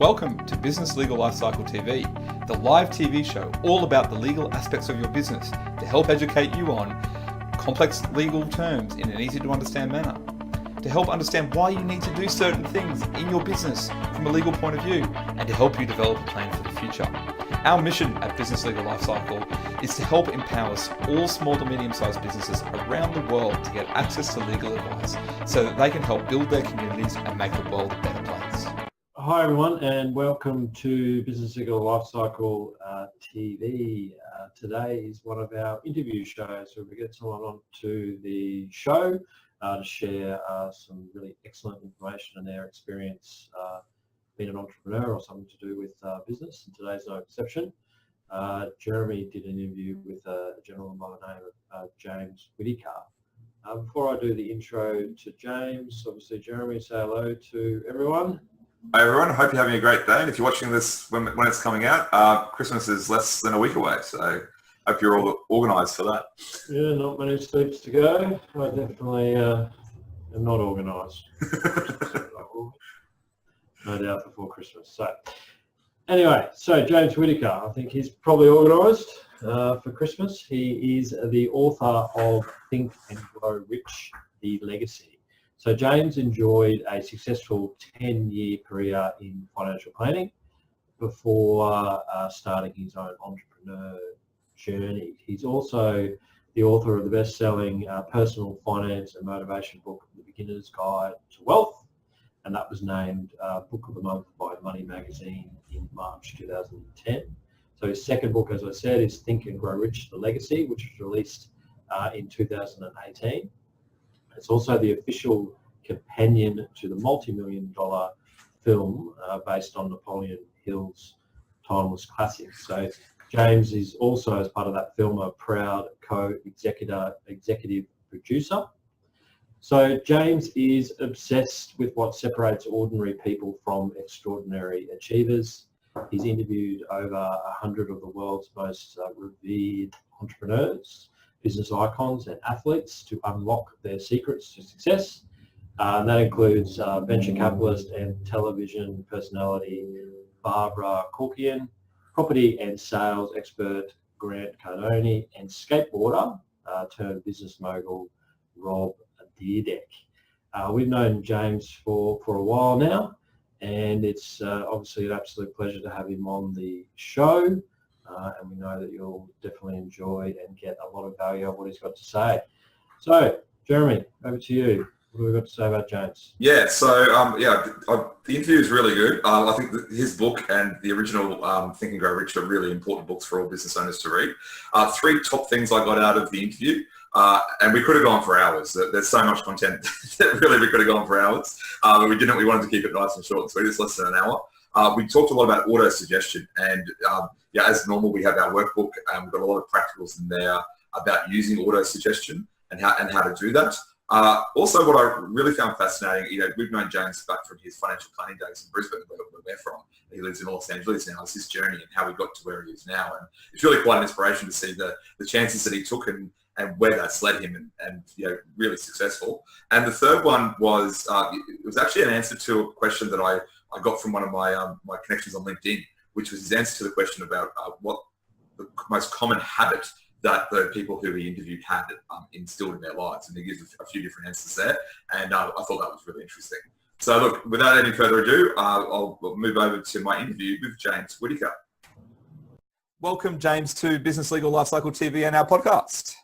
Welcome to Business Legal Lifecycle TV, the live TV show all about the legal aspects of your business to help educate you on complex legal terms in an easy to understand manner, to help understand why you need to do certain things in your business from a legal point of view, and to help you develop a plan for the future. Our mission at Business Legal Lifecycle is to help empower all small to medium-sized businesses around the world to get access to legal advice so that they can help build their communities and make the world a better place. Hi everyone, and welcome to Business Legal Lifecycle TV. Today is one of our interview shows where we get someone on to the show to share some really excellent information and their experience being an entrepreneur or something to do with business, and today's no exception. Jeremy did an interview with a gentleman by the name of James Whittaker. Before I do the intro to James, obviously Jeremy, say hello to everyone. Hi everyone, hope you're having a great day, and if you're watching this when it's coming out, Christmas is less than a week away, so hope you're all organised for that. Yeah, not many sleeps to go. I definitely am not organised. No doubt before Christmas. So anyway, so James Whittaker, I think he's probably organised for Christmas. He is the author of Think and Grow Rich, The Legacy. So James enjoyed a successful 10-year career in financial planning before starting his own entrepreneur journey. He's also the author of the best-selling personal finance and motivation book, The Beginner's Guide to Wealth, and that was named Book of the Month by Money Magazine in March 2010. So his second book, as I said, is Think and Grow Rich, The Legacy, which was released in 2018. It's also the official companion to the multi-million-dollar film based on Napoleon Hill's timeless classic. So James is also, as part of that film, a proud executive producer. So James is obsessed with what separates ordinary people from extraordinary achievers. He's interviewed over 100 of the world's most revered entrepreneurs, business icons and athletes to unlock their secrets to success. And that includes venture capitalist and television personality Barbara Corcoran, property and sales expert Grant Cardone, and skateboarder turned business mogul Rob Dyrdek. We've known James for a while now, and it's obviously an absolute pleasure to have him on the show. And we know that you'll definitely enjoy and get a lot of value of what he's got to say. So, Jeremy, over to you. What have we got to say about James? Yeah, so the interview is really good. I think that his book and the original Think and Grow Rich are really important books for all business owners to read. Three top things I got out of the interview, and we could have gone for hours. There's so much content that really we could have gone for hours, but we didn't. We wanted to keep it nice and short and sweet. It's less than an hour. We talked a lot about auto-suggestion, and as normal, we have our workbook, and we've got a lot of practicals in there about using auto-suggestion and how to do that. Also, what I really found fascinating, we've known James back from his financial planning days in Brisbane, where we're from. He lives in Los Angeles now. It's his journey and how he got to where he is now. And it's really quite an inspiration to see the chances that he took and where that's led him and really successful. And the third one was, it was actually an answer to a question that I got from one of my my connections on LinkedIn, which was his answer to the question about what the most common habit that the people who he interviewed had instilled in their lives. And he gives a few different answers there. And I thought that was really interesting. So look, without any further ado, I'll move over to my interview with James Whittaker. Welcome, James, to Business Legal Lifecycle TV and our podcast.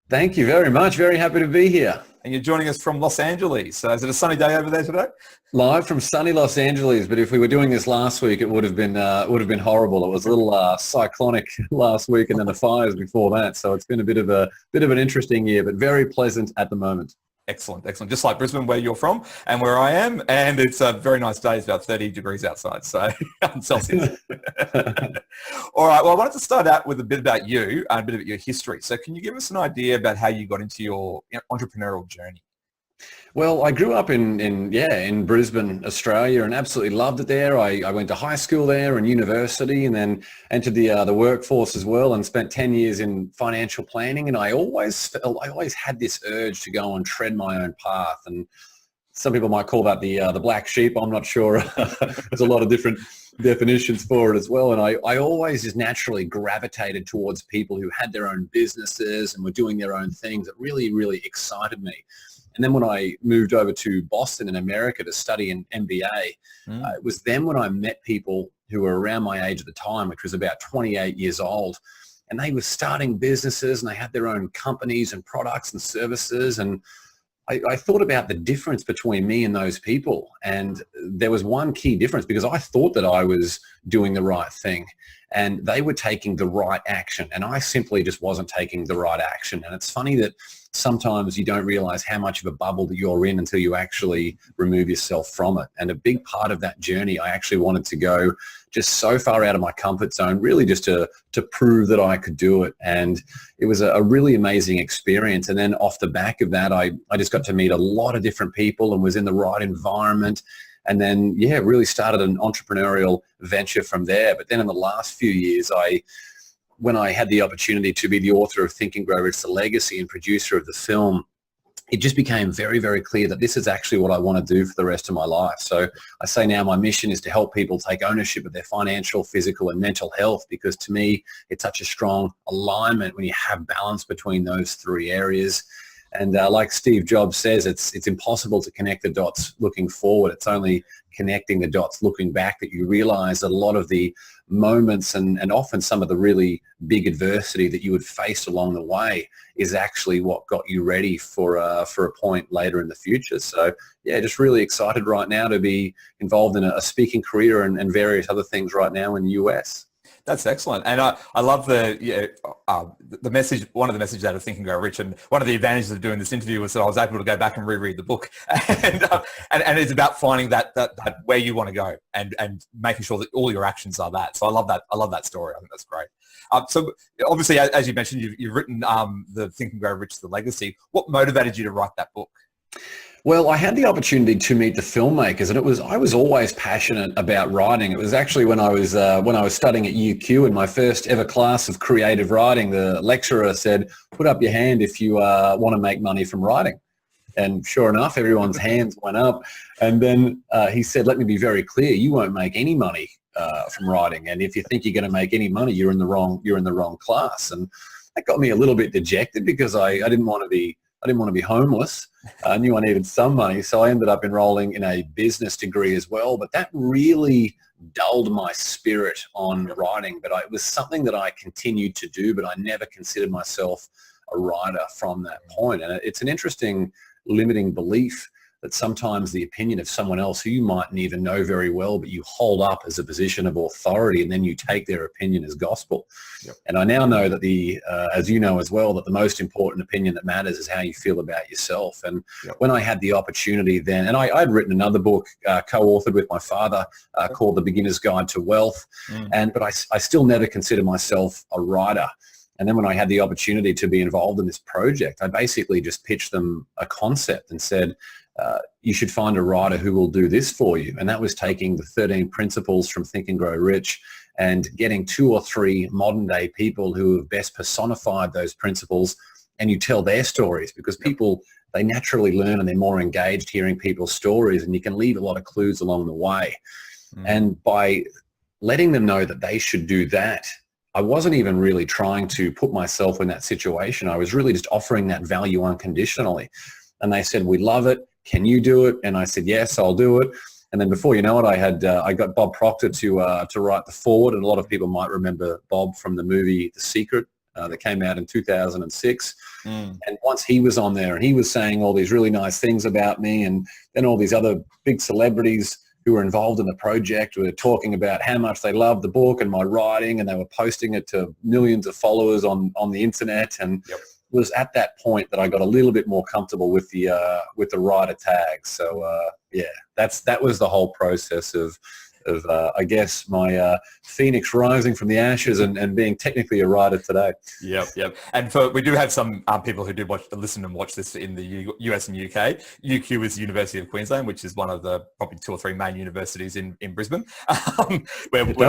Thank you very much. Very happy to be here. And you're joining us from Los Angeles. So is it a sunny day over there today? Live from sunny Los Angeles, but if we were doing this last week, it would have been horrible. It was a little cyclonic last week, and then the fires before that. So it's been a bit of an interesting year, but very pleasant at the moment. Excellent. Just like Brisbane, where you're from and where I am. And it's a very nice day. It's about 30 degrees outside, so Celsius. All right. Well, I wanted to start out with a bit about you and a bit about your history. So can you give us an idea about how you got into your entrepreneurial journey? Well, I grew up in Brisbane, Australia, and absolutely loved it there. I went to high school there and university, and then entered the workforce as well, and spent 10 years in financial planning. And I always had this urge to go and tread my own path. And some people might call that the black sheep. I'm not sure. There's a lot of different definitions for it as well. And I always just naturally gravitated towards people who had their own businesses and were doing their own things. It really, really excited me. And then when I moved over to Boston in America to study an MBA, it was then when I met people who were around my age at the time, which was about 28 years old. And they were starting businesses and they had their own companies and products and services. And I thought about the difference between me and those people. And there was one key difference, because I thought that I was doing the right thing and they were taking the right action. And I simply just wasn't taking the right action. And it's funny that sometimes you don't realize how much of a bubble that you're in until you actually remove yourself from it. And a big part of that journey, I actually wanted to go just so far out of my comfort zone, really just to prove that I could do it. And it was a really amazing experience. And then off the back of that, I just got to meet a lot of different people and was in the right environment. And then, yeah, really started an entrepreneurial venture from there. But then in the last few years, when I had the opportunity to be the author of Think and Grow Rich, The Legacy, and producer of the film, it just became very, very clear that this is actually what I want to do for the rest of my life. So I say now my mission is to help people take ownership of their financial, physical, and mental health, because to me, it's such a strong alignment when you have balance between those three areas. And like Steve Jobs says, it's impossible to connect the dots looking forward. It's only connecting the dots looking back that you realize that a lot of the moments and often some of the really big adversity that you would face along the way is actually what got you ready for a point later in the future. So yeah, just really excited right now to be involved in a speaking career and various other things right now in the US. That's excellent. And I love the message, one of the messages out of Think and Grow Rich, and one of the advantages of doing this interview was that I was able to go back and reread the book. And it's about finding that where you want to go and making sure that all your actions are that. So I love that story. I think that's great. So obviously, as you mentioned, you've written the Think and Grow Rich, The Legacy. What motivated you to write that book? Well, I had the opportunity to meet the filmmakers, and I was always passionate about writing. It was actually when I was studying at UQ in my first ever class of creative writing, the lecturer said, "Put up your hand if you want to make money from writing." And sure enough, everyone's hands went up. And then he said, "Let me be very clear: you won't make any money from writing. And if you think you're going to make any money, you're in the wrong class." And that got me a little bit dejected, because I didn't want to be homeless. I knew I needed some money, so I ended up enrolling in a business degree as well. But that really dulled my spirit on writing. But it was something that I continued to do, but I never considered myself a writer from that point. And it's an interesting limiting belief that sometimes the opinion of someone else who you mightn't even know very well, but you hold up as a position of authority, and then you take their opinion as gospel. Yep. And I now know that as you know as well, that the most important opinion that matters is how you feel about yourself. And when I had the opportunity then, and I'd written another book co-authored with my father called The Beginner's Guide to Wealth, but I still never considered myself a writer. And then when I had the opportunity to be involved in this project, I basically just pitched them a concept and said, you should find a writer who will do this for you. And that was taking the 13 principles from Think and Grow Rich and getting 2 or 3 modern day people who have best personified those principles, and you tell their stories, because people, they naturally learn and they're more engaged hearing people's stories, and you can leave a lot of clues along the way. And by letting them know that they should do that, I wasn't even really trying to put myself in that situation. I was really just offering that value unconditionally. And they said, "We love it. Can you do it?" And I said, "Yes, I'll do it." And then before you know it, I got Bob Proctor to write the foreword. And a lot of people might remember Bob from the movie The Secret that came out in 2006. And once he was on there and he was saying all these really nice things about me, and then all these other big celebrities who were involved in the project were talking about how much they loved the book and my writing, and they were posting it to millions of followers on the internet. And it was at that point that I got a little bit more comfortable with the writer tag. So that was the whole process of I guess my phoenix rising from the ashes and being technically a writer today. Yep. And we do have some people who do listen and watch this in the US and UK. UQ is the University of Queensland, which is one of the probably 2 or 3 main universities in Brisbane. Don't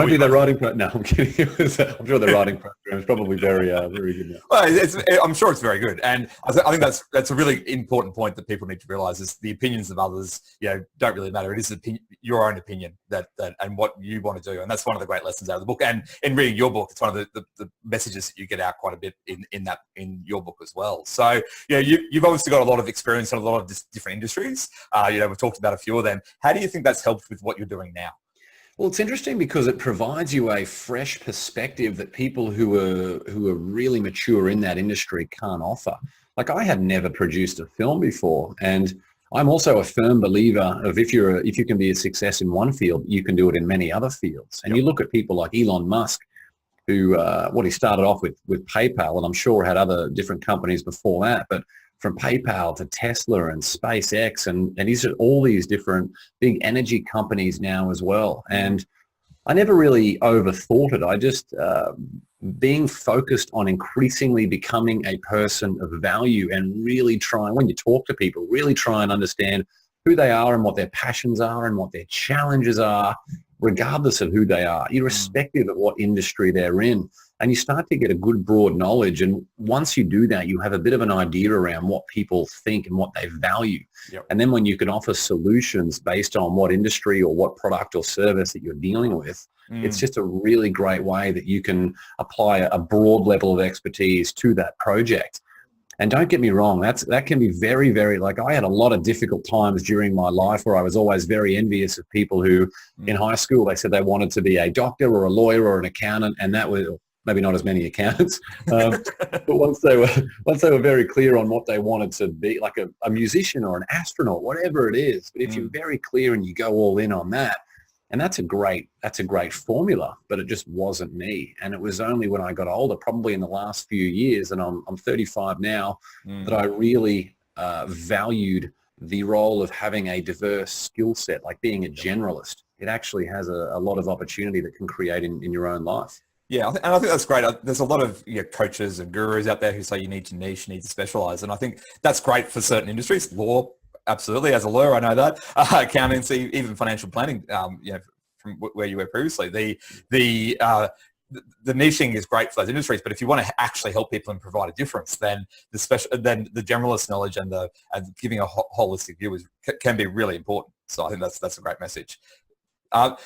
do the writing program. No, I'm kidding. I'm sure the writing program is probably very good now. Well, I'm sure it's very good. And I think that's a really important point that people need to realise, is the opinions of others, don't really matter. It is your own opinion that and what you want to do. And that's one of the great lessons out of the book. And in reading your book, it's one of the messages that you get out quite a bit in your book as well. So, you've obviously got a lot of experience in a lot of different industries. We've talked about a few of them. How do you think that's helped with what you're doing now? Well, it's interesting because it provides you a fresh perspective that people who are really mature in that industry can't offer. Like, I had never produced a film before, and I'm also a firm believer of if you can be a success in one field, you can do it in many other fields. And you look at people like Elon Musk, who he started off with PayPal, and I'm sure had other different companies before that, but from PayPal to Tesla and SpaceX, and he's at all these different big energy companies now as well. And I never really overthought it. I just, being focused on increasingly becoming a person of value and really trying, when you talk to people, really try and understand who they are and what their passions are and what their challenges are, regardless of who they are, irrespective of what industry they're in. And you start to get a good broad knowledge. And once you do that, you have a bit of an idea around what people think and what they value. Yep. And then when you can offer solutions based on what industry or what product or service that you're dealing with, it's just a really great way that you can apply a broad level of expertise to that project. And don't get me wrong, that can be very, very, like, I had a lot of difficult times during my life where I was always very envious of people who in high school, they said they wanted to be a doctor or a lawyer or an accountant, and that was maybe not as many accountants, but once they were very clear on what they wanted to be, like a musician or an astronaut, whatever it is. But if you're very clear and you go all in on that, and that's a great formula, but it just wasn't me. And it was only when I got older, probably in the last few years, and I'm 35 now, that I really valued the role of having a diverse skill set, like being a generalist. It actually has a lot of opportunity that can create in your own life. Yeah, and I think that's great. There's a lot of coaches and gurus out there who say you need to niche, you need to specialize. And I think that's great for certain industries. Law, absolutely. As a lawyer, I know that. Accountancy, even financial planning, from where you were previously. The niching is great for those industries, but if you want to actually help people and provide a difference, then the generalist knowledge and giving a holistic view can be really important. So I think that's a great message.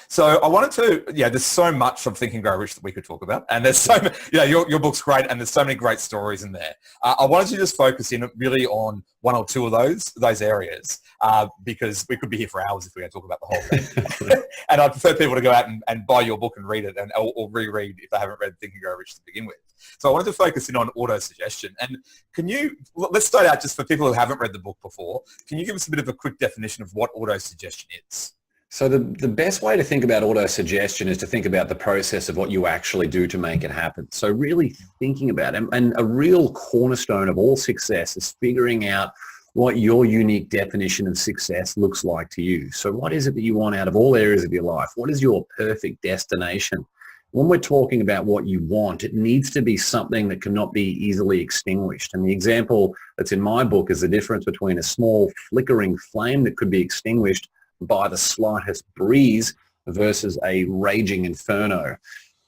So I wanted to, there's so much of Think and Grow Rich that we could talk about, and there's so many, your book's great, and there's so many great stories in there. I wanted to just focus in really on one or two of those areas, because we could be here for hours if we're going to talk about the whole thing. And I'd prefer people to go out and buy your book and read it, or reread if they haven't read Think and Grow Rich to begin with. So I wanted to focus in on auto-suggestion. And let's start out just for people who haven't read the book before, can you give us a bit of a quick definition of what auto-suggestion is? So the best way to think about auto-suggestion is to think about the process of what you actually do to make it happen. So really thinking about it, and a real cornerstone of all success is figuring out what your unique definition of success looks like to you. So what is it that you want out of all areas of your life? What is your perfect destination? When we're talking about what you want, it needs to be something that cannot be easily extinguished. And the example that's in my book is the difference between a small flickering flame that could be extinguished by the slightest breeze versus a raging inferno.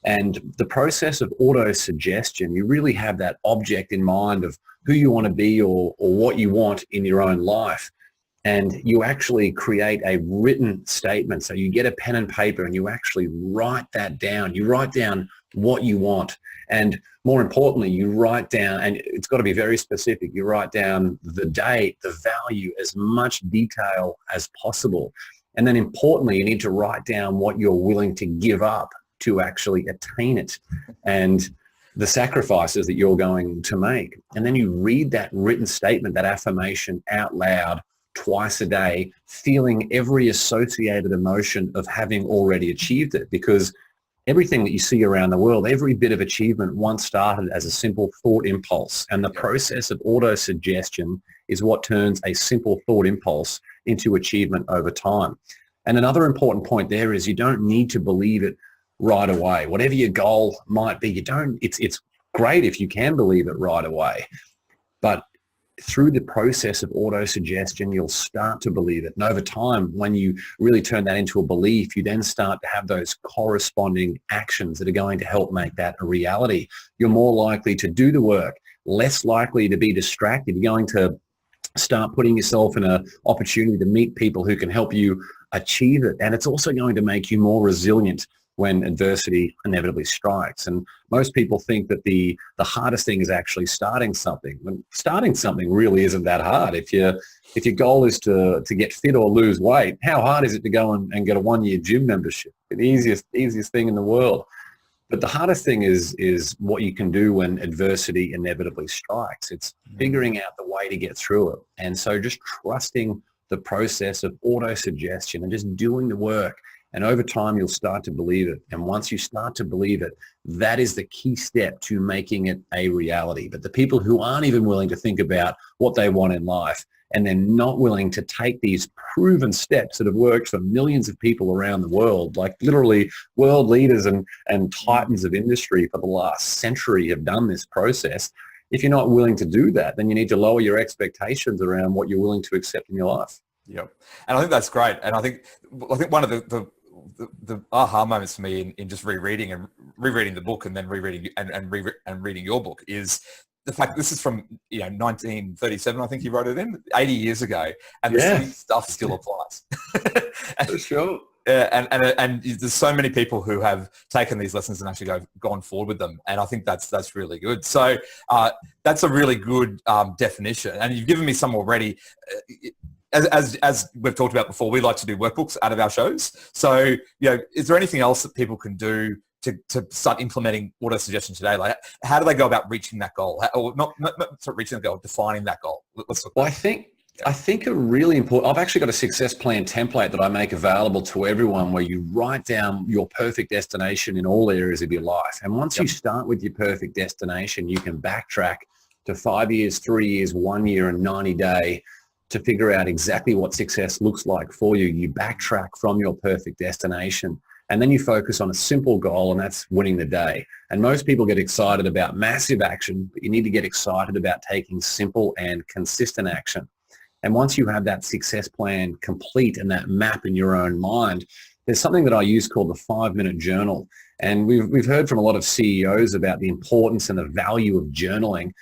And the process of auto-suggestion, you really have that object in mind of who you want to be or what you want in your own life. And you actually create a written statement. So you get a pen and paper and you actually write that down. You write down what you want. And more importantly, you write down, and it's got to be very specific, you write down the date, the value, as much detail as possible. And then importantly, you need to write down what you're willing to give up to actually attain it, and the sacrifices that you're going to make. And then you read that written statement, that affirmation out loud twice a day, feeling every associated emotion of having already achieved it, because everything that you see around the world, every bit of achievement once started as a simple thought impulse. And the process of auto-suggestion is what turns a simple thought impulse into achievement over time. And another important point there is you don't need to believe it right away. Whatever your goal might be, it's great if you can believe it right away. But through the process of auto-suggestion, you'll start to believe it. And over time, when you really turn that into a belief, you then start to have those corresponding actions that are going to help make that a reality. You're more likely to do the work, less likely to be distracted. You're going to start putting yourself in an opportunity to meet people who can help you achieve it. And it's also going to make you more resilient when adversity inevitably strikes. And most people think that the hardest thing is actually starting something. When starting something really isn't that hard. If your goal is to get fit or lose weight, how hard is it to go and get a 1-year gym membership? The easiest thing in the world. But the hardest thing is what you can do when adversity inevitably strikes. It's figuring out the way to get through it. And so just trusting the process of auto-suggestion and just doing the work. And over time, you'll start to believe it. And once you start to believe it, that is the key step to making it a reality. But the people who aren't even willing to think about what they want in life, and they're not willing to take these proven steps that have worked for millions of people around the world, like literally world leaders and titans of industry for the last century have done this process. If you're not willing to do that, then you need to lower your expectations around what you're willing to accept in your life. Yep. And I think that's great. And I think one of the aha moments for me in just rereading the book and then rereading and reading your book is the fact this is from 1937, I think you wrote it in, 80 years ago, and the same stuff still applies. For sure. And there's so many people who have taken these lessons and actually gone forward with them, and I think that's really good. So that's a really good definition, and you've given me some already. As we've talked about before, we like to do workbooks out of our shows. So, is there anything else that people can do to start implementing auto-suggestion today? Like, how do they go about reaching that goal? Or not reaching the goal, defining that goal. Let's look. Well, I think a really important, I've actually got a success plan template that I make available to everyone where you write down your perfect destination in all areas of your life. And once you start with your perfect destination, you can backtrack to 5 years, 3 years, 1 year, and 90 day to figure out exactly what success looks like for you. You backtrack from your perfect destination, and then you focus on a simple goal, and that's winning the day. And most people get excited about massive action, but you need to get excited about taking simple and consistent action. And once you have that success plan complete and that map in your own mind, there's something that I use called the 5-minute journal. And we've heard from a lot of CEOs about the importance and the value of journaling,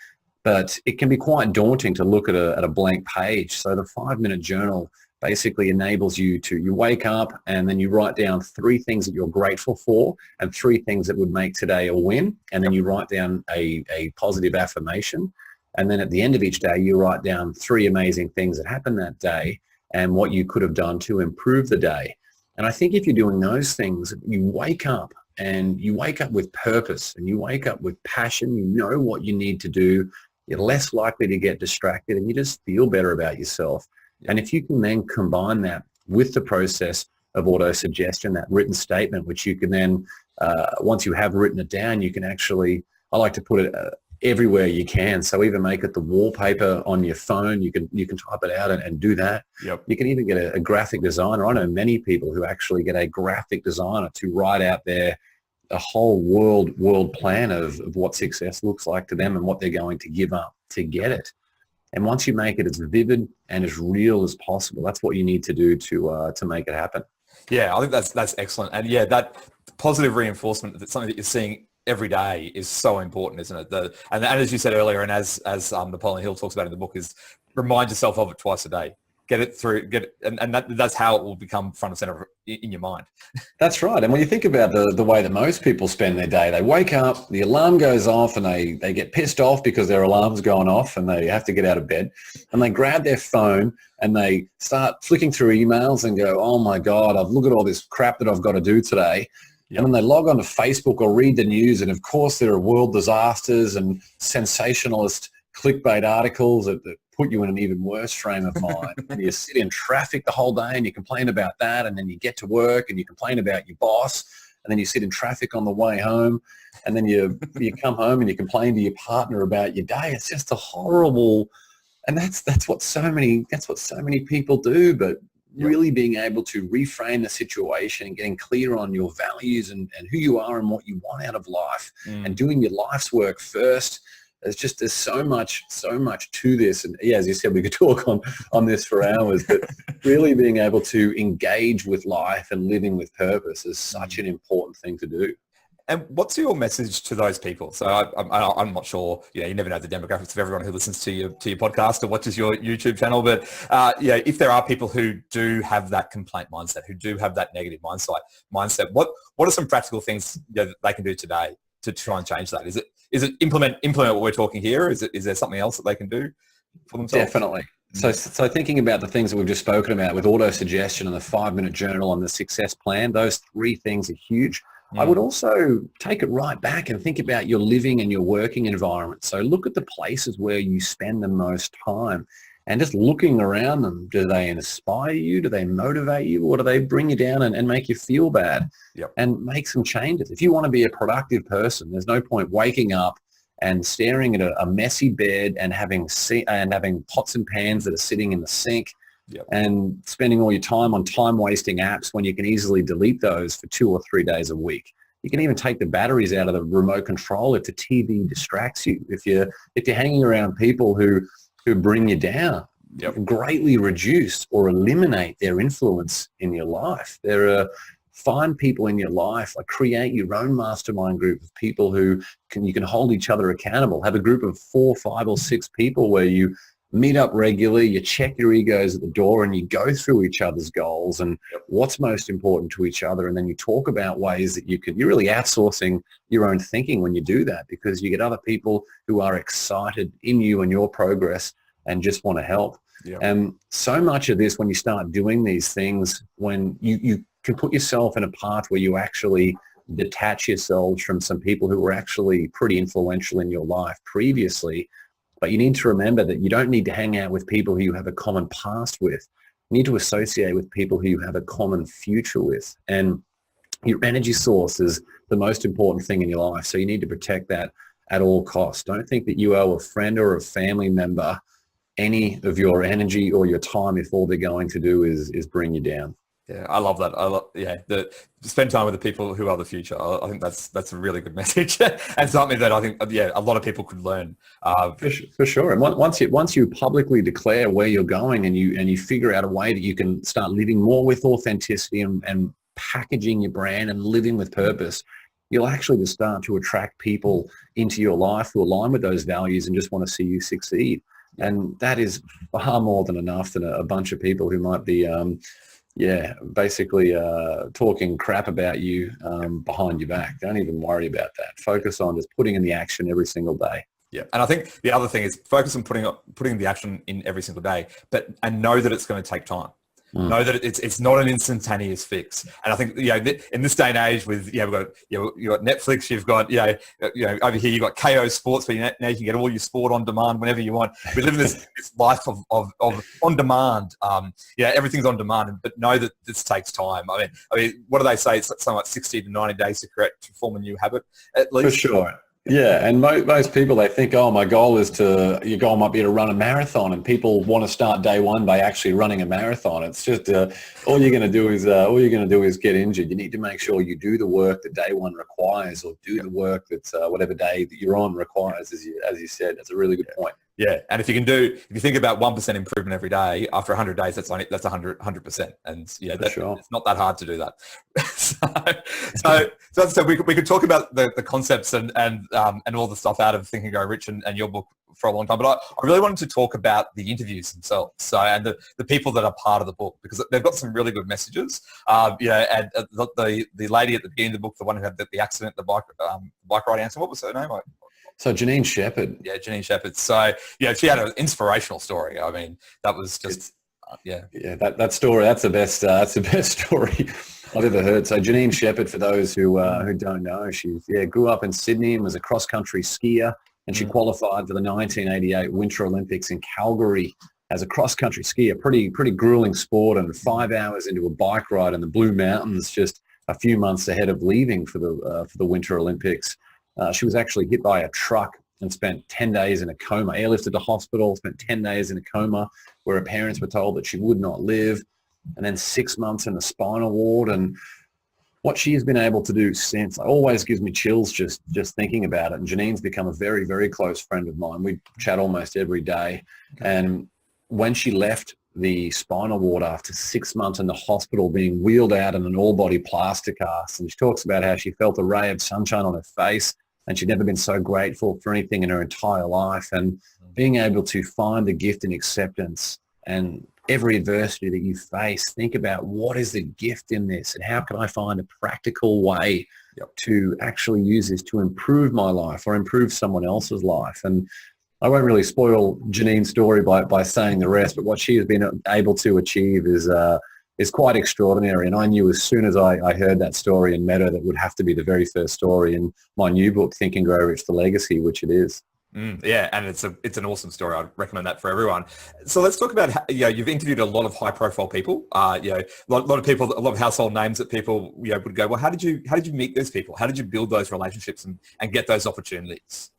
but it can be quite daunting to look at a blank page. So the 5-minute journal basically enables you wake up and then you write down 3 things that you're grateful for and 3 things that would make today a win. And then you write down a positive affirmation. And then at the end of each day, you write down 3 amazing things that happened that day and what you could have done to improve the day. And I think if you're doing those things, you wake up and you wake up with purpose and you wake up with passion. You know what you need to do. You're less likely to get distracted and you just feel better about yourself. And if you can then combine that with the process of auto-suggestion, that written statement, which you can then, once you have written it down, you can actually, I like to put it everywhere you can. So even make it the wallpaper on your phone. You can type it out and do that. Yep. You can even get a graphic designer. I know many people who actually get a graphic designer to write out a whole world plan of what success looks like to them and what they're going to give up to get it. And once you make it as vivid and as real as possible, that's what you need to do to make it happen. Yeah, I think that's excellent. And yeah, that positive reinforcement, that's something that you're seeing every day, is so important, isn't it? And as you said earlier, and as Napoleon Hill talks about in the book, is remind yourself of it twice a day. Get it through, and that's how it will become front and center in your mind. That's right. And when you think about the way that most people spend their day, they wake up, the alarm goes off, and they get pissed off because their alarm's gone off and they have to get out of bed, and they grab their phone and they start flicking through emails and go, oh my God, I've looked at all this crap that I've got to do today. Yep. And then they log on to Facebook or read the news, and of course there are world disasters and sensationalist clickbait articles that put you in an even worse frame of mind. And you sit in traffic the whole day and you complain about that, and then you get to work and you complain about your boss, and then you sit in traffic on the way home, and then you come home and you complain to your partner about your day. It's just a horrible, and that's what so many people do. But really being able to reframe the situation and getting clear on your values and who you are and what you want out of life, and doing your life's work first. There's so much to this. And yeah, as you said, we could talk on this for hours, but really being able to engage with life and living with purpose is such an important thing to do. And what's your message to those people? So I'm not sure, you never know the demographics of everyone who listens to your podcast or watches your YouTube channel, but if there are people who do have that complaint mindset, who do have that negative mindset, what are some practical things that they can do today to try and change that? Is it implement what we're talking here? Is there something else that they can do for themselves? Definitely. So thinking about the things that we've just spoken about with auto-suggestion and the 5-minute journal and the success plan, those 3 things are huge. I would also take it right back and think about your living and your working environment. So look at the places where you spend the most time and just looking around them. Do they inspire you? Do they motivate you? Or do they bring you down and make you feel bad? Yep. And make some changes. If you want to be a productive person, there's no point waking up and staring at a messy bed and having pots and pans that are sitting in the sink. Yep. And spending all your time on time-wasting apps when you can easily delete those for 2 or 3 days a week. You can even take the batteries out of the remote control if the TV distracts you. If you're hanging around people who bring you down, Yep. you can greatly reduce or eliminate their influence in your life. Find people in your life, create your own mastermind group of people who you can hold each other accountable. Have a group of 4, 5 or 6 people where you meet up regularly, you check your egos at the door and you go through each other's goals and what's most important to each other. And then you talk about ways that you're really outsourcing your own thinking when you do that, because you get other people who are excited in you and your progress and just want to help. Yep. And so much of this, when you start doing these things, when you can put yourself in a path where you actually detach yourselves from some people who were actually pretty influential in your life previously. But you need to remember that you don't need to hang out with people who you have a common past with. You need to associate with people who you have a common future with. And your energy source is the most important thing in your life. So you need to protect that at all costs. Don't think that you owe a friend or a family member any of your energy or your time if all they're going to do is bring you down. Yeah, I love that. Spend time with the people who are the future. I think that's a really good message and something that I think, a lot of people could learn. For sure. And once you publicly declare where you're going and you figure out a way that you can start living more with authenticity and packaging your brand and living with purpose, you'll actually just start to attract people into your life who align with those values and just want to see you succeed. And that is far more than enough than a bunch of people who might be basically talking crap about you behind your back. Don't even worry about that. Focus on just putting in the action every single day. Yeah, and I think the other thing is focus on putting the action in every single day, and know that it's going to take time. Know that it's not an instantaneous fix. And I think in this day and age, with you've got Netflix, you've got over here you've got KO Sports, where now you can get all your sport on demand whenever you want. We live in this life of on demand. Everything's on demand, but know that this takes time. I mean, what do they say? It's something like 60 to 90 days to form a new habit, at least. For sure. Yeah, and most people, they think, your goal might be to run a marathon, and people want to start day one by actually running a marathon. It's just all you're going to do is get injured. You need to make sure you do the work that day one requires, or do the work that whatever day that you're on requires. As you said, that's a really good point. Yeah, and if you think about 1% improvement every day, after 100 days, that's 100%, and Sure. It's not that hard to do that. so we could talk about the concepts and all the stuff out of Think and Go Rich and your book for a long time, but I really wanted to talk about the interviews themselves, and the people that are part of the book, because they've got some really good messages. And the lady at the beginning of the book, the one who had the accident, the bike riding accident, what was her name? So Janine Shepherd. Yeah, Janine Shepherd. So she had an inspirational story. I mean, that was just that story. That's the best story I've ever heard. So Janine Shepherd, for those who don't know, she grew up in Sydney and was a cross country skier, and she qualified for the 1988 Winter Olympics in Calgary as a cross country skier. Pretty grueling sport, and 5 hours into a bike ride in the Blue Mountains, just a few months ahead of leaving for the Winter Olympics. She was actually hit by a truck and spent 10 days in a coma, airlifted to hospital, spent 10 days in a coma where her parents were told that she would not live, and then 6 months in the spinal ward. And what she has been able to do since always gives me chills just thinking about it. And Janine's become a very, very close friend of mine. We chat almost every day. And when she left the spinal ward after 6 months in the hospital, being wheeled out in an all-body plaster cast. And she talks about how she felt a ray of sunshine on her face, and she'd never been so grateful for anything in her entire life. And being able to find the gift in acceptance, and every adversity that you face, think about what is the gift in this, and how can I find a practical way to actually use this to improve my life or improve someone else's life. And I won't really spoil Janine's story by saying the rest, but what she has been able to achieve is quite extraordinary. And I knew as soon as I heard that story and met her, that would have to be the very first story in my new book, Think and Grow Rich, The Legacy, which it is. Yeah, and it's an awesome story. I'd recommend that for everyone. So let's talk about how, you've interviewed a lot of high-profile people. A lot of people, a lot of household names that people would go, well, how did you meet those people? How did you build those relationships and get those opportunities?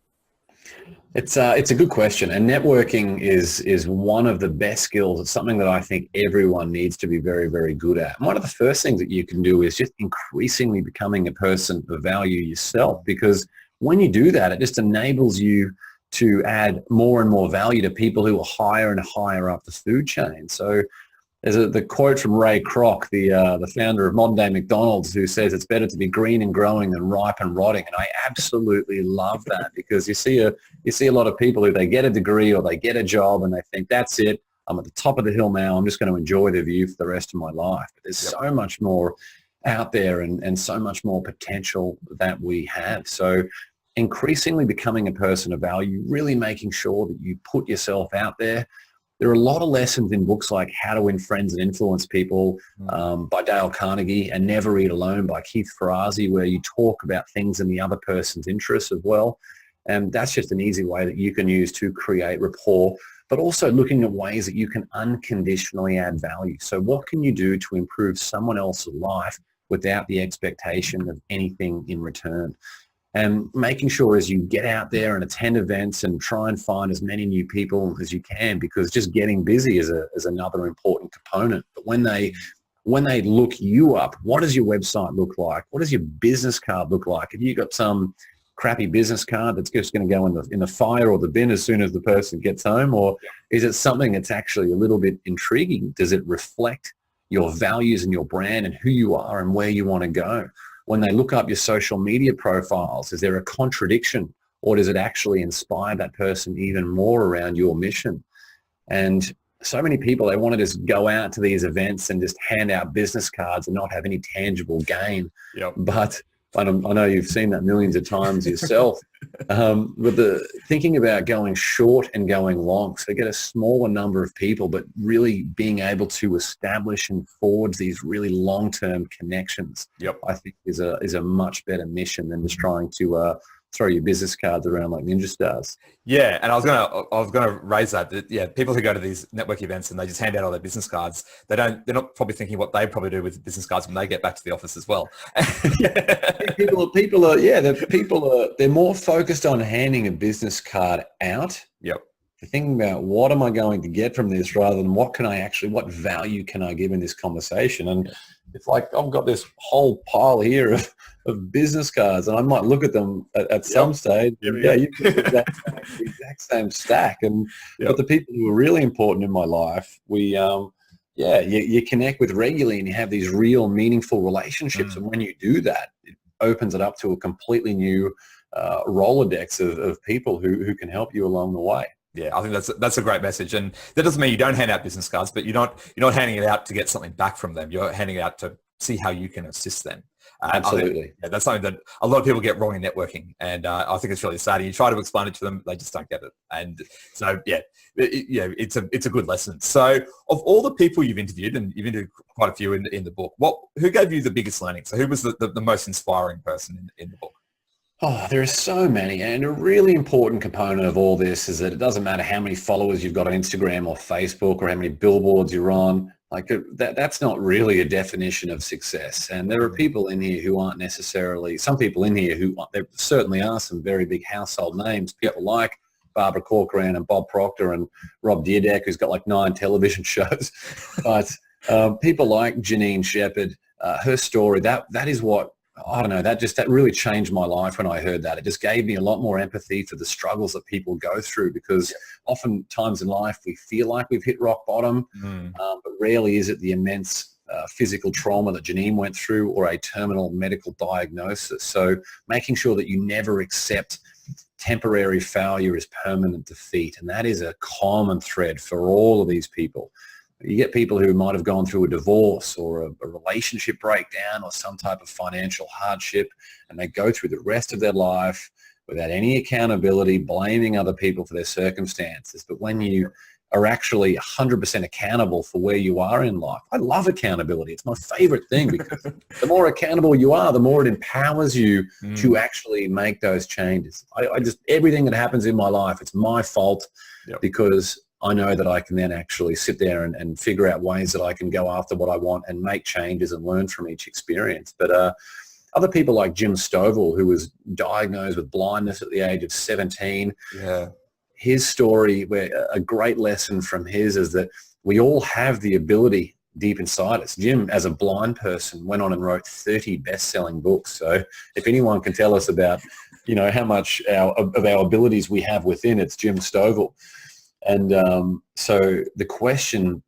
It's a good question, and networking is one of the best skills. It's something that I think everyone needs to be very, very good at. And one of the first things that you can do is just increasingly becoming a person of value yourself, because when you do that, it just enables you to add more and more value to people who are higher and higher up the food chain. So there's the quote from Ray Kroc, the founder of modern day McDonald's, who says it's better to be green and growing than ripe and rotting. And I absolutely love that, because you see a lot of people who they get a degree or they get a job and they think, that's it, I'm at the top of the hill now, I'm just going to enjoy the view for the rest of my life. But there's so much more out there and so much more potential that we have. So increasingly becoming a person of value, really making sure that you put yourself out there. There are a lot of lessons in books like How to Win Friends and Influence People by Dale Carnegie, and Never Eat Alone by Keith Ferrazzi, where you talk about things in the other person's interests as well. And that's just an easy way that you can use to create rapport, but also looking at ways that you can unconditionally add value. So what can you do to improve someone else's life without the expectation of anything in return? And making sure as you get out there and attend events and try and find as many new people as you can, because just getting busy is another important component. But when they look you up, what does your website look like? What does your business card look like? Have you got some crappy business card that's just going to go in the fire or the bin as soon as the person gets home? Or is it something that's actually a little bit intriguing? Does it reflect your values and your brand and who you are and where you want to go? When they look up your social media profiles, is there a contradiction, or does it actually inspire that person even more around your mission? And so many people, they want to just go out to these events and just hand out business cards and not have any tangible gain. But I know you've seen that millions of times yourself. But thinking about going short and going long, so get a smaller number of people, but really being able to establish and forge these really long-term connections, I think is a much better mission than just trying to throw your business cards around like ninja stars. Yeah, and I was gonna raise that. Yeah, people who go to these network events and they just hand out all their business cards, they're not probably thinking what they probably do with business cards when they get back to the office as well. They're more focused on handing a business card out. They're thinking about, what am I going to get from this, rather than what value can I give in this conversation? And it's like, I've got this whole pile here of business cards, and I might look at them at some stage. You've got the exact same stack. But the people who are really important in my life, you connect with regularly, and you have these real meaningful relationships. And when you do that, it opens it up to a completely new Rolodex of people who can help you along the way. Yeah, I think that's a great message, and that doesn't mean you don't hand out business cards, but you're not handing it out to get something back from them. You're handing it out to see how you can assist them. Absolutely, that's something that a lot of people get wrong in networking, and I think it's really sad. You try to explain it to them, they just don't get it. And so, it's a good lesson. So, of all the people you've interviewed, and you've interviewed quite a few in the book, who gave you the biggest learning? So, who was the most inspiring person in the book? Oh, there are so many, and a really important component of all this is that it doesn't matter how many followers you've got on Instagram or Facebook, or how many billboards you're on. Like that's not really a definition of success. And there are people in here who aren't necessarily, some people in here who, there certainly are some very big household names, people like Barbara Corcoran and Bob Proctor and Rob Dyrdek, who's got like 9 television shows. But people like Janine Shepherd, her story, that is what I don't know, that really changed my life when I heard that. It just gave me a lot more empathy for the struggles that people go through, because oftentimes in life we feel like we've hit rock bottom, but rarely is it the immense physical trauma that Janine went through or a terminal medical diagnosis. So making sure that you never accept temporary failure as permanent defeat. And that is a common thread for all of these people. You get people who might have gone through a divorce or a relationship breakdown or some type of financial hardship, and they go through the rest of their life without any accountability, blaming other people for their circumstances. But when you are actually 100% accountable for where you are in life, I love accountability. It's my favorite thing, because the more accountable you are, the more it empowers you to actually make those changes. I just, everything that happens in my life, it's my fault, because I know that I can then actually sit there and figure out ways that I can go after what I want and make changes and learn from each experience. But other people like Jim Stovall, who was diagnosed with blindness at the age of 17, his story, where a great lesson from his is that we all have the ability deep inside us. Jim, as a blind person, went on and wrote 30 best-selling books. So if anyone can tell us about, how much of our abilities we have within, it's Jim Stovall. And so the question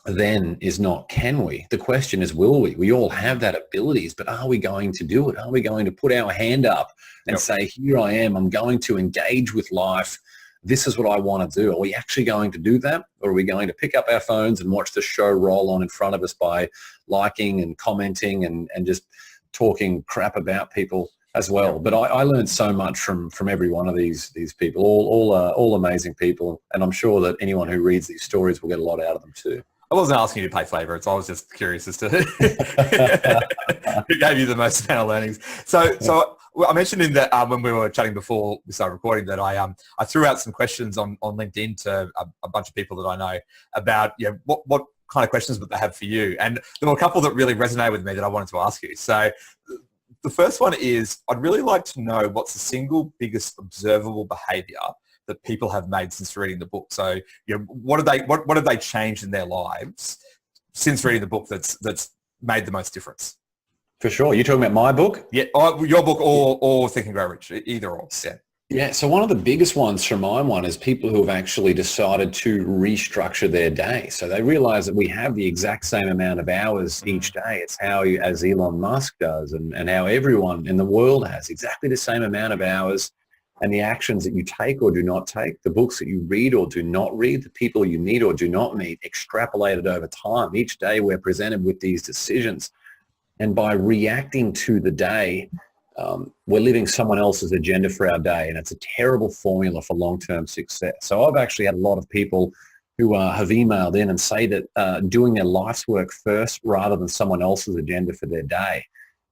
then is not can we? The question is will we? We all have that abilities, but are we going to do it? Are we going to put our hand up and say, here I am, I'm going to engage with life. This is what I want to do. Are we actually going to do that? Or are we going to pick up our phones and watch the show roll on in front of us by liking and commenting and just talking crap about people as well? But I learned so much from every one of these people, all amazing people. And I'm sure that anyone who reads these stories will get a lot out of them too. I wasn't asking you to pay favourites. I was just curious as to who gave you the most amount of learnings. So I mentioned in that when we were chatting before we started recording that I threw out some questions on LinkedIn to a bunch of people that I know about what kind of questions would they have for you, and there were a couple that really resonated with me that I wanted to ask you. So the first one is, I'd really like to know what's the single biggest observable behaviour that people have made since reading the book. So, what have they changed in their lives since reading the book that's made the most difference? For sure. You're talking about my book? Yeah, your book or Think and Grow Rich, either or. Yeah. Yeah, so one of the biggest ones from my one is people who have actually decided to restructure their day. So they realize that we have the exact same amount of hours each day. It's how, as Elon Musk does, and how everyone in the world has exactly the same amount of hours, and the actions that you take or do not take, the books that you read or do not read, the people you meet or do not meet, extrapolated over time. Each day we're presented with these decisions. And by reacting to the day, we're living someone else's agenda for our day, and it's a terrible formula for long-term success. So I've actually had a lot of people who have emailed in and say that doing their life's work first rather than someone else's agenda for their day,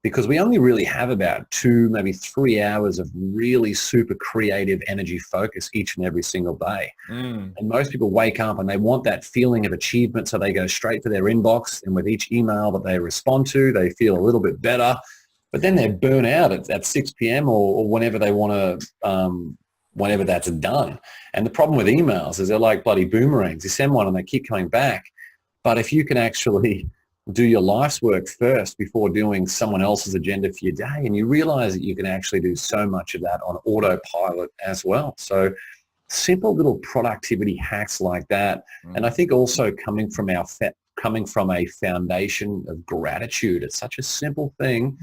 because we only really have about 2, maybe 3 hours of really super creative energy focus each and every single day. And most people wake up and they want that feeling of achievement, so they go straight to their inbox, and with each email that they respond to, they feel a little bit better. But then they're burnt out at 6 p.m. or whenever they want to, whenever that's done. And the problem with emails is they're like bloody boomerangs. You send one and they keep coming back. But if you can actually do your life's work first before doing someone else's agenda for your day, and you realize that you can actually do so much of that on autopilot as well. So simple little productivity hacks like that. And I think also coming from a foundation of gratitude. It's such a simple thing,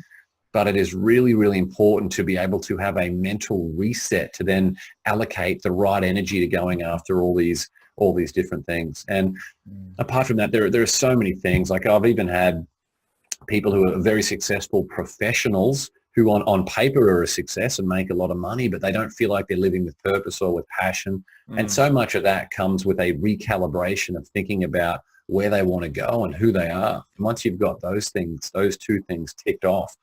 but it is really, really important to be able to have a mental reset to then allocate the right energy to going after all these different things. And apart from that, there are so many things. Like I've even had people who are very successful professionals who on paper are a success and make a lot of money, but they don't feel like they're living with purpose or with passion. And so much of that comes with a recalibration of thinking about where they want to go and who they are. And once you've got those two things ticked off,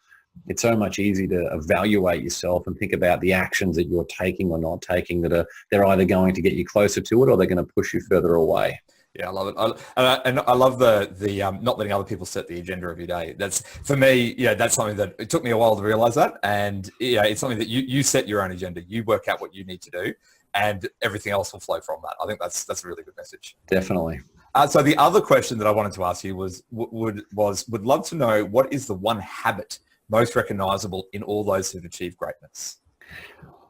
it's so much easier to evaluate yourself and think about the actions that you're taking or not taking that they're either going to get you closer to it or they're going to push you further away. Yeah, I love it. And I love the not letting other people set the agenda of your day. That's, for me, that's something that it took me a while to realize that. And it's something that you set your own agenda. You work out what you need to do, and everything else will flow from that. I think that's a really good message. Definitely. So the other question that I wanted to ask you would love to know, what is the one habit most recognizable in all those who've achieved greatness?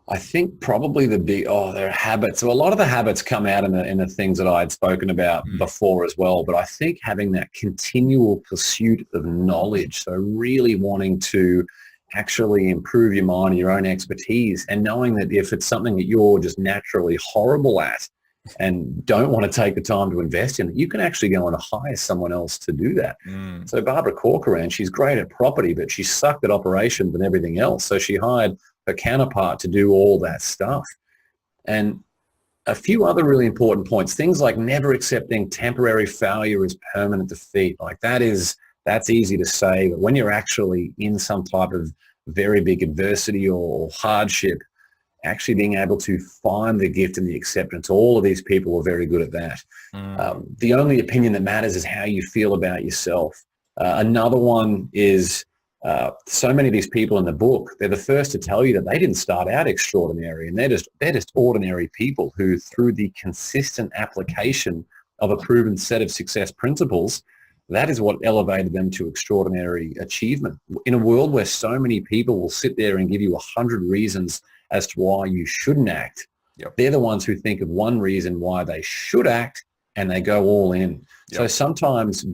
I think probably there are habits. So a lot of the habits come out in the things that I had spoken about before as well. But I think having that continual pursuit of knowledge, so really wanting to actually improve your mind, your own expertise, and knowing that if it's something that you're just naturally horrible at and don't want to take the time to invest in it, you can actually go and hire someone else to do that. So Barbara Corcoran, she's great at property, but she sucked at operations and everything else. So she hired her counterpart to do all that stuff. And a few other really important points, things like never accepting temporary failure as permanent defeat. Like that's easy to say, but when you're actually in some type of very big adversity or hardship, actually being able to find the gift and the acceptance, all of these people are very good at that. The only opinion that matters is how you feel about yourself. Another one is so many of these people in the book, they're the first to tell you that they didn't start out extraordinary, and they're just ordinary people who, through the consistent application of a proven set of success principles, that is what elevated them to extraordinary achievement. In a world where so many people will sit there and give you 100 reasons as to why you shouldn't act, they're the ones who think of one reason why they should act, and they go all in. So sometimes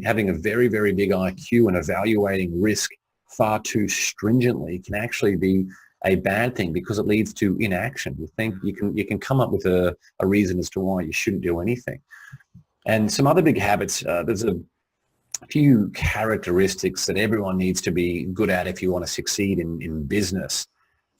having a very, very big IQ and evaluating risk far too stringently can actually be a bad thing, because it leads to inaction. You think you can come up with a reason as to why you shouldn't do anything. And some other big habits, there's a few characteristics that everyone needs to be good at if you want to succeed in business.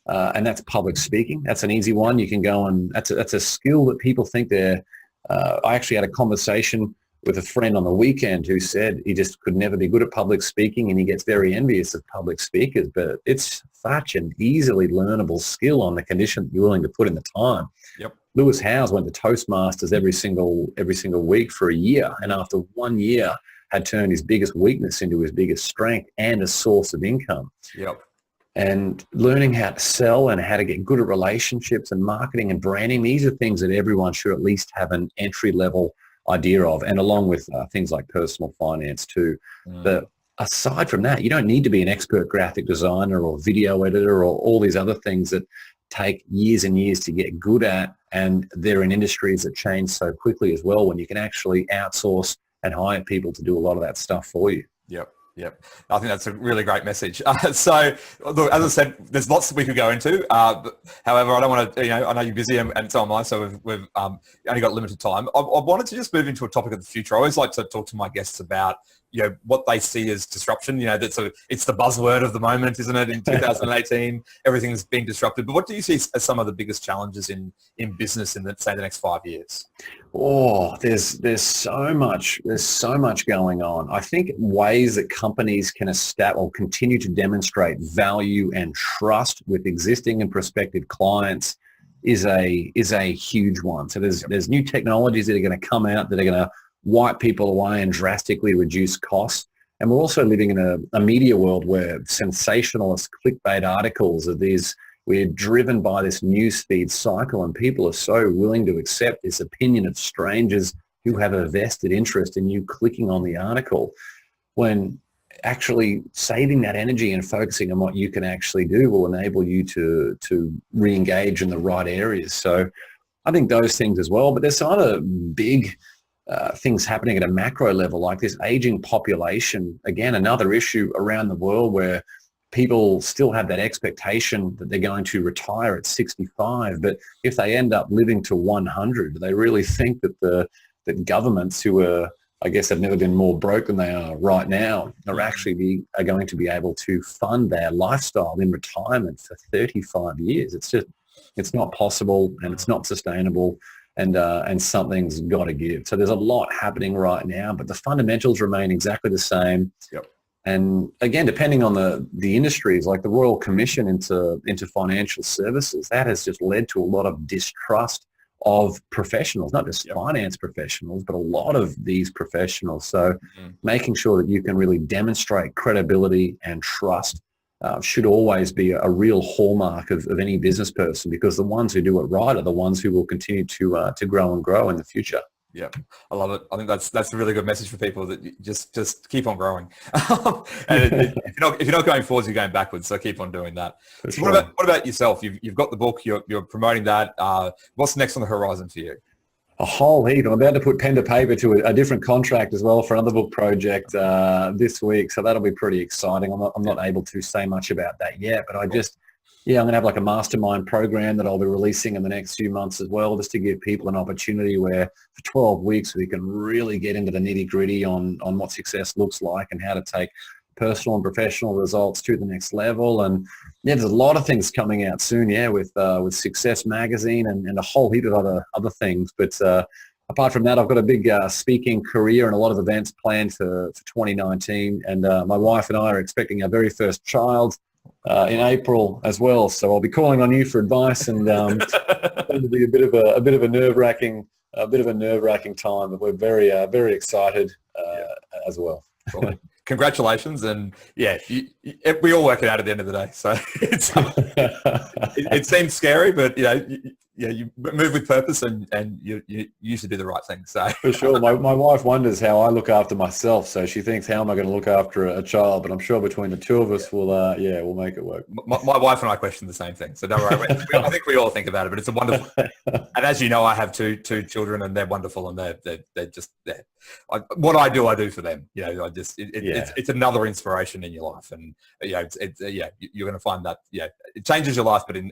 And that's public speaking. That's an easy one. You can go and that's a skill that people think they're. I actually had a conversation with a friend on the weekend who said he just could never be good at public speaking, and he gets very envious of public speakers, but it's such an easily learnable skill on the condition that you're willing to put in the time. Lewis Howes went to Toastmasters every single week for a year, and after 1 year had turned his biggest weakness into his biggest strength and a source of income. And learning how to sell and how to get good at relationships and marketing and branding, these are things that everyone should at least have an entry-level idea of, and along with things like personal finance too. But aside from that, you don't need to be an expert graphic designer or video editor or all these other things that take years and years to get good at, and they're in industries that change so quickly as well, when you can actually outsource and hire people to do a lot of that stuff for you. Yep. I think that's a really great message. So, look, as I said, there's lots that we could go into. However, I don't want to, I know you're busy and so am I, so we've only got limited time. I wanted to just move into a topic of the future. I always like to talk to my guests about, what they see as disruption. That's it's the buzzword of the moment, isn't it? In 2018, everything's been disrupted. But what do you see as some of the biggest challenges in business in, say, the next 5 years? Oh, there's so much going on. I think ways that companies can establish or continue to demonstrate value and trust with existing and prospective clients is a huge one. So there's new technologies that are going to come out that are going to wipe people away and drastically reduce costs. And we're also living in a media world where sensationalist clickbait articles are we're driven by this newsfeed cycle, and people are so willing to accept this opinion of strangers who have a vested interest in you clicking on the article, when actually saving that energy and focusing on what you can actually do will enable you to re-engage in the right areas. So I think those things as well. But there's some other big things happening at a macro level, like this aging population. Again, another issue around the world where people still have that expectation that they're going to retire at 65, but if they end up living to 100, they really think that that governments, who are never been more broke than they are right now, are going to be able to fund their lifestyle in retirement for 35 years. It's not possible, and it's not sustainable. And something's got to give. So there's a lot happening right now, but the fundamentals remain exactly the same. And again, depending on the industries, like the Royal Commission into financial services, that has just led to a lot of distrust of professionals, not just finance professionals, but a lot of these professionals. So making sure that you can really demonstrate credibility and trust should always be a real hallmark of any business person, because the ones who do it right are the ones who will continue to grow and grow in the future. Yeah, I love it. I think that's a really good message for people, that you just keep on growing. And if you're not going forwards, you're going backwards. So keep on doing that. For So sure. what about yourself? You've got the book. You're promoting that. What's next on the horizon for you? A whole heap. I'm about to put pen to paper to a different contract as well for another book project this week. So that'll be pretty exciting. I'm not able to say much about that yet, but I'm going to have like a mastermind program that I'll be releasing in the next few months as well, just to give people an opportunity where for 12 weeks we can really get into the nitty gritty on what success looks like and how to take personal and professional results to the next level. And yeah, there's a lot of things coming out soon, with Success Magazine and a whole heap of other things. But apart from that, I've got a big speaking career and a lot of events planned for 2019. And my wife and I are expecting our very first child in April as well. So I'll be calling on you for advice, and it'll be a bit of a nerve-wracking time, but we're very excited as well. Well, congratulations, and we all work it out at the end of the day. So it seems scary, but you move with purpose, and you usually do the right thing. So for sure, my wife wonders how I look after myself. So she thinks, how am I going to look after a child? But I'm sure between the two of us, we'll make it work. My wife and I question the same thing. So don't worry. I think we all think about it, but it's a wonderful thing. And as you know, I have two children, and they're wonderful, and they're just there. What I do for them. It's another inspiration in your life, and you're going to find that it changes your life, but in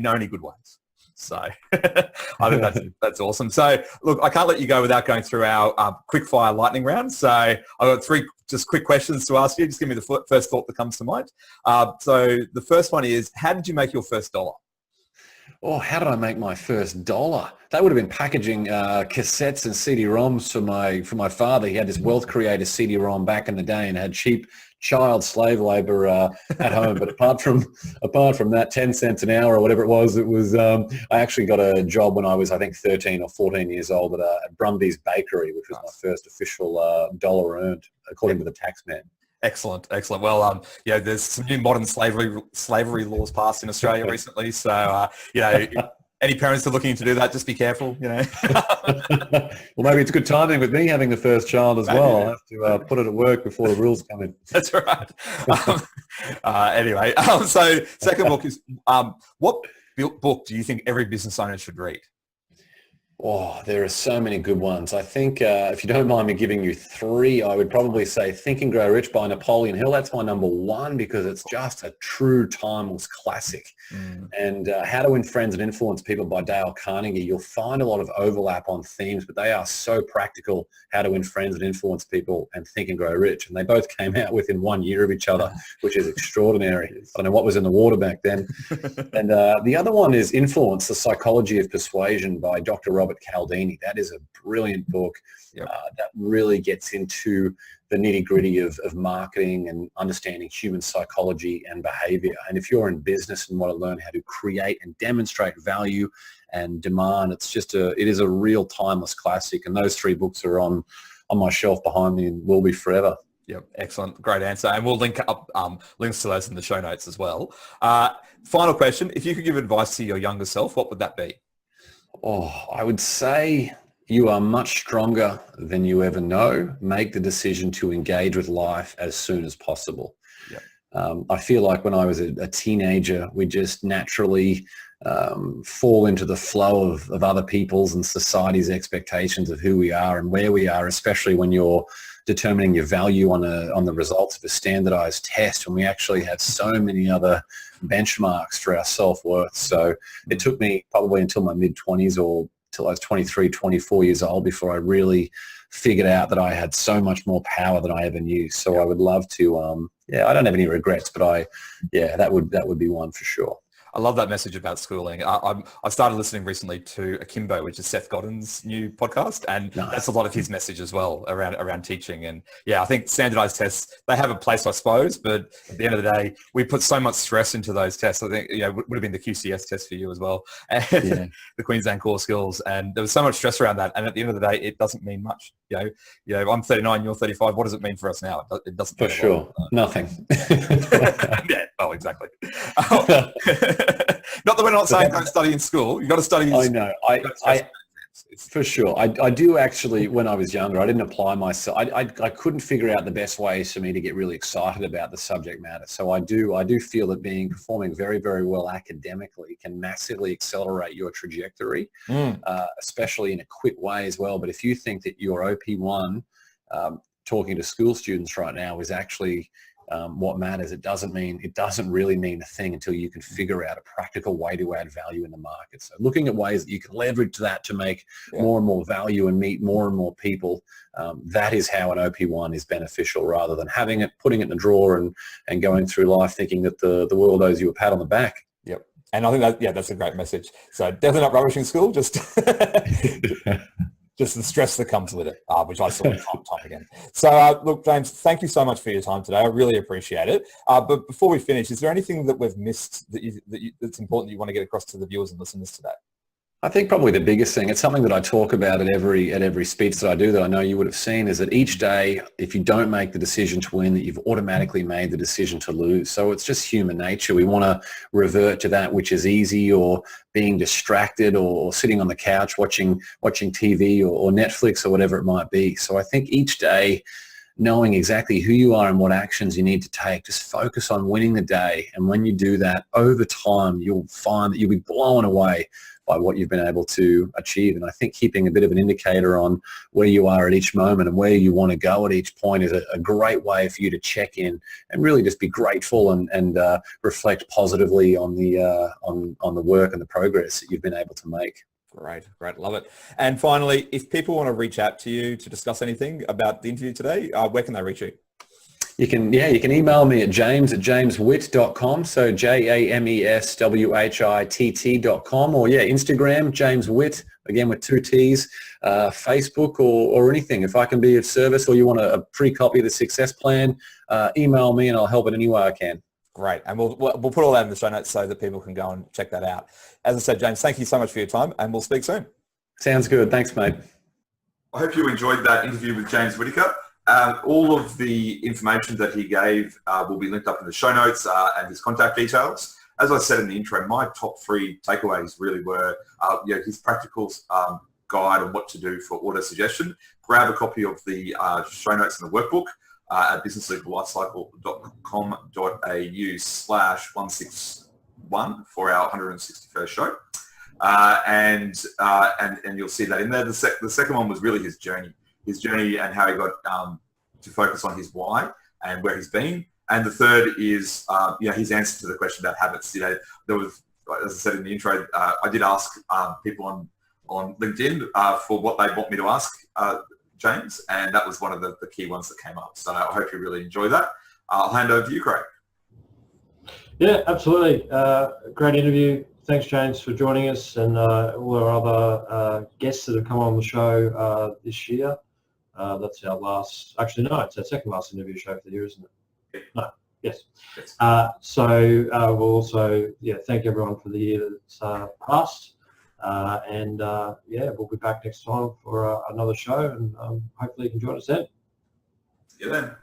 only good ways. So I think that's awesome. So look, I can't let you go without going through our quick fire lightning round. So I've got 3 just quick questions to ask you. Just give me the first thought that comes to mind. So the first one is, how did you make your first dollar? Oh, how did I make my first dollar? That would have been packaging cassettes and CD-ROMs for my father. He had this Wealth Creator CD-ROM back in the day and had cheap child slave labor at home. But apart from that, 10 cents an hour or whatever it was, I actually got a job when I was, I think, 13 or 14 years old at Brumby's Bakery, which was my first official dollar earned, according to the tax man. Excellent. Well, there's some new modern slavery laws passed in Australia recently. So, any parents that are looking to do that, just be careful, Well, maybe it's good timing with me having the first child as well. I'll have to put it at work before the rules come in. That's right. Anyway, so second book is, what book do you think every business owner should read? Oh, there are so many good ones. I think if you don't mind me giving you 3, I would probably say Think and Grow Rich by Napoleon Hill. That's my number 1 because it's just a true timeless classic. And How to Win Friends and Influence People by Dale Carnegie. You'll find a lot of overlap on themes, but they are so practical. How to Win Friends and Influence People and Think and Grow Rich. And they both came out within 1 year of each other, which is extraordinary. I don't know what was in the water back then. And the other one is Influence, The Psychology of Persuasion by Dr. Robert Cialdini. That is a brilliant book that really gets into the nitty-gritty of marketing and understanding human psychology and behavior. And if you're in business and want to learn how to create and demonstrate value and demand, it is a real timeless classic. And those 3 books are on my shelf behind me and will be forever. Yep, excellent. Great answer. And we'll link up links to those in the show notes as well. Final question. If you could give advice to your younger self, what would that be? Oh, I would say you are much stronger than you ever know. Make the decision to engage with life as soon as possible. Yep. I feel like when I was a teenager, we just naturally fall into the flow of other people's and society's expectations of who we are and where we are, especially when you're determining your value on the results of a standardized test, when we actually have so many other benchmarks for our self-worth. So it took me probably until my mid-20s or till I was 23, 24 years old before I really figured out that I had so much more power than I ever knew. So I would love to, I don't have any regrets, but that would be one for sure. I love that message about schooling. I started listening recently to Akimbo, which is Seth Godin's new podcast, and that's a lot of his message as well around teaching. And I think standardized tests, they have a place, I suppose, but at the end of the day, we put so much stress into those tests. I think it would have been the QCS test for you as well, and the Queensland Core Skills, and there was so much stress around that. And at the end of the day, it doesn't mean much. I'm 39, you're 35. What does it mean for us now? It doesn't. For sure, nothing. Oh, exactly. Not that we're not saying don't study in school. You've got to study in school. I know. It's For sure. I do actually, when I was younger, I didn't apply myself. I couldn't figure out the best ways for me to get really excited about the subject matter. So I do feel that performing very, very well academically can massively accelerate your trajectory, especially in a quick way as well. But if you think that your OP1, talking to school students right now, is actually what matters, it doesn't really mean a thing until you can figure out a practical way to add value in the market. So looking at ways that you can leverage that to make more and more value and meet more and more people, that is how an OP1 is beneficial, rather than putting it in a drawer and going through life thinking that the world owes you a pat on the back. Yep. And I think that's a great message. So definitely not rubbishing school, just just the stress that comes with it, which I saw time and time again. So look, James, thank you so much for your time today. I really appreciate it. But before we finish, is there anything that we've missed that's important that you want to get across to the viewers and listeners today? I think probably the biggest thing, it's something that I talk about at every speech that I do that I know you would have seen, is that each day, if you don't make the decision to win, that you've automatically made the decision to lose. So it's just human nature. We want to revert to that which is easy, or being distracted, or sitting on the couch watching TV or Netflix or whatever it might be. So I think each day, knowing exactly who you are and what actions you need to take, just focus on winning the day. And when you do that, over time, you'll find that you'll be blown away by what you've been able to achieve. And I think keeping a bit of an indicator on where you are at each moment and where you want to go at each point is a great way for you to check in and really just be grateful and reflect positively on the work and the progress that you've been able to make. Great. Love it. And finally, if people want to reach out to you to discuss anything about the interview today, where can they reach you? You can email me at jameswitt.com, so JamesWhitt.com, or Instagram, James Whitt, again with 2 T's, Facebook or anything. If I can be of service, or you want a free copy of the success plan, email me and I'll help in any way I can. Great. And we'll put all that in the show notes so that people can go and check that out. As I said, James, thank you so much for your time, and we'll speak soon. Sounds good. Thanks, mate. I hope you enjoyed that interview with James Whittaker. All of the information that he gave will be linked up in the show notes and his contact details. As I said in the intro, my top 3 takeaways really were his practical guide on what to do for auto suggestion. Grab a copy of the show notes and the workbook at businesslegallifecycle.com.au/161 for our 161st show. And you'll see that in there. The second one was really his journey and how he got to focus on his why and where he's been. And the third is his answer to the question about habits. There was, as I said in the intro, I did ask people on LinkedIn for what they want me to ask James, and that was one of the key ones that came up. So I hope you really enjoy that. I'll hand over to you, Craig. Yeah, absolutely. Great interview. Thanks, James, for joining us, and all our other guests that have come on the show this year. That's our last, actually no, it's our second last interview show for the year, isn't it? No, yes. So we'll also thank everyone for the year that's passed, and we'll be back next time for another show, and hopefully you can join us then. See you then.